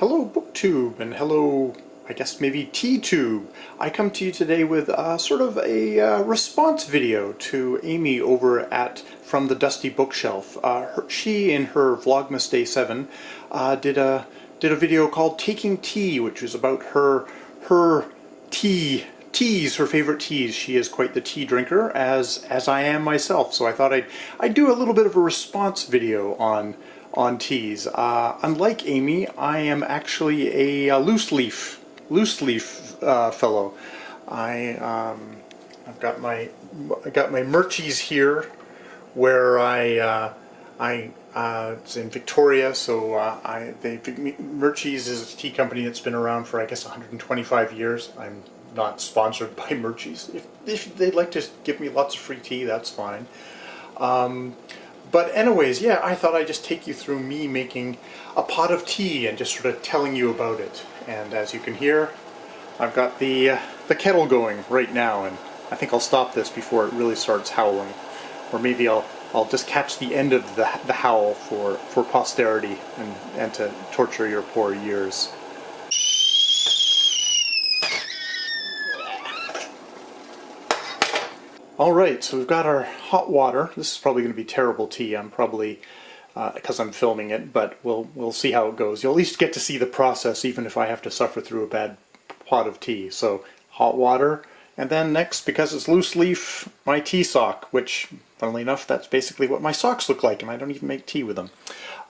Hello BookTube, and hello, I guess maybe TTube. I come to you today with sort of a response video to Amy over at FromTheDustyBookshelf. She, in her Vlogmas Day 7, did a video called Taking Tea, which is about her teas, her favorite teas. She is quite the tea drinker, as I am myself. So I thought I'd do a little bit of a response video on teas. Unlike Amy, I am actually a loose leaf fellow. I've got my Murchies here, where it's in Victoria. So Murchie's is a tea company that's been around for, I guess, 125 years. I'm not sponsored by Murchie's. If they'd like to give me lots of free tea, that's fine. But anyways, yeah, I thought I'd just take you through me making a pot of tea and just sort of telling you about it. And as you can hear, I've got the kettle going right now, and I think I'll stop this before it really starts howling. Or maybe I'll just catch the end of the howl for posterity and to torture your poor ears. Alright, so we've got our hot water. This is probably going to be terrible tea. I'm probably, because I'm filming it, but we'll see how it goes. You'll at least get to see the process, even if I have to suffer through a bad pot of tea. So, hot water, and then next, because it's loose leaf, my tea sock, which, funnily enough, that's basically what my socks look like, and I don't even make tea with them.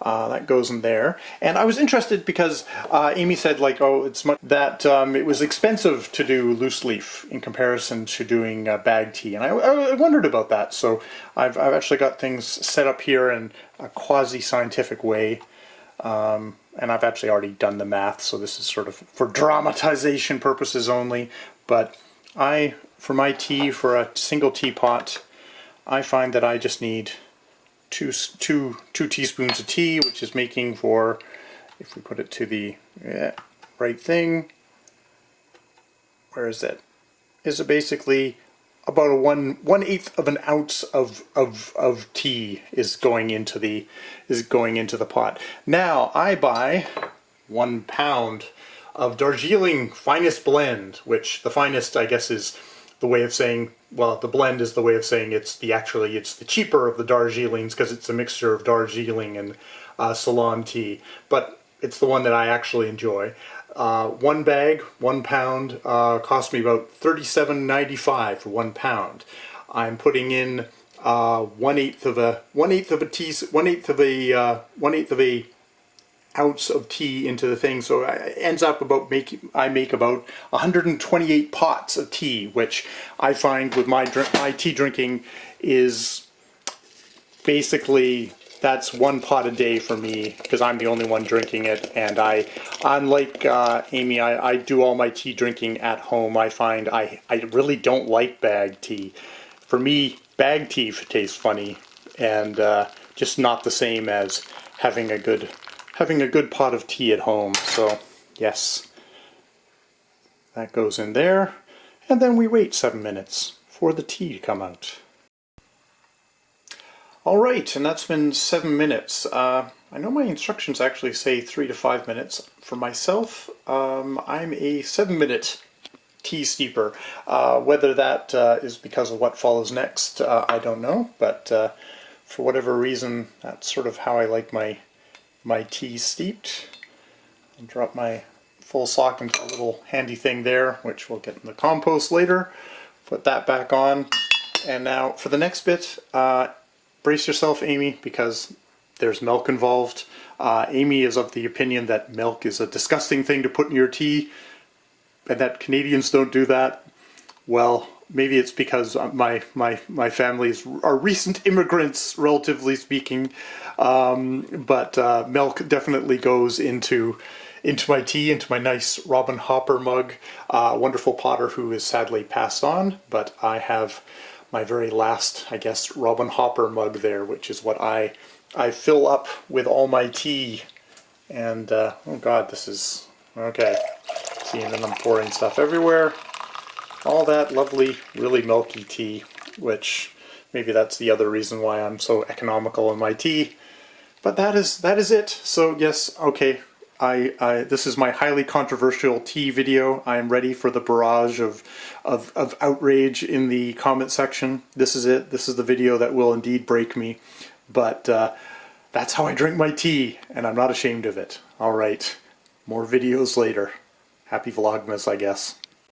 That goes in there. And I was interested because Amy said, like, oh, it was expensive to do loose leaf in comparison to doing bag tea, and I wondered about that. So I've actually got things set up here in a quasi-scientific way, and I've actually already done the math, so this is sort of for dramatization purposes only. But for my tea, for a single teapot, I find that I just need two teaspoons of tea, which is making for, if we put it to the right thing, where is it? Is it basically about a 1/8 of an ounce of tea is going into the pot. Now I buy 1 pound of Darjeeling Finest Blend, which the finest, I guess, is the way of saying, well, the blend is the way of saying it's the cheaper of the Darjeelings, because it's a mixture of Darjeeling and Ceylon tea, but it's the one that I actually enjoy. One bag, 1 pound, cost me about $37.95 for 1 pound. I'm putting in 1/8 of a ounce of tea into the thing, so it ends up I make about 128 pots of tea, which I find with my tea drinking is basically, that's 1 pot a day for me, because I'm the only one drinking it. And unlike Amy, I do all my tea drinking at home. I find I really don't like bag tea. For me, bag tea tastes funny, and just not the same as having a good pot of tea at home. So yes, that goes in there, and then we wait 7 minutes for the tea to come out. Alright, and that's been 7 minutes. I know my instructions actually say 3 to 5 minutes. For myself, I'm a 7-minute tea steeper. Whether that is because of what follows next, I don't know, but for whatever reason, that's sort of how I like my tea steeped. I'll drop my full sock into a little handy thing there, which we'll get in the compost later. Put that back on. And now for the next bit, brace yourself, Amy, because there's milk involved. Amy is of the opinion that milk is a disgusting thing to put in your tea, and that Canadians don't do that. Well, maybe it's because my family are recent immigrants, relatively speaking, but milk definitely goes into my tea, into my nice Robin Hopper mug. A wonderful potter who is sadly passed on, but I have my very last, I guess, Robin Hopper mug there, which is what I fill up with all my tea. And oh god, this is okay. See, and then I'm pouring stuff everywhere. All that lovely, really milky tea, which maybe that's the other reason why I'm so economical in my tea. But that is it. So yes, okay, This is my highly controversial tea video. I am ready for the barrage of outrage in the comment section. This is it. This is the video that will indeed break me. But that's how I drink my tea, and I'm not ashamed of it. All right, more videos later. Happy Vlogmas, I guess.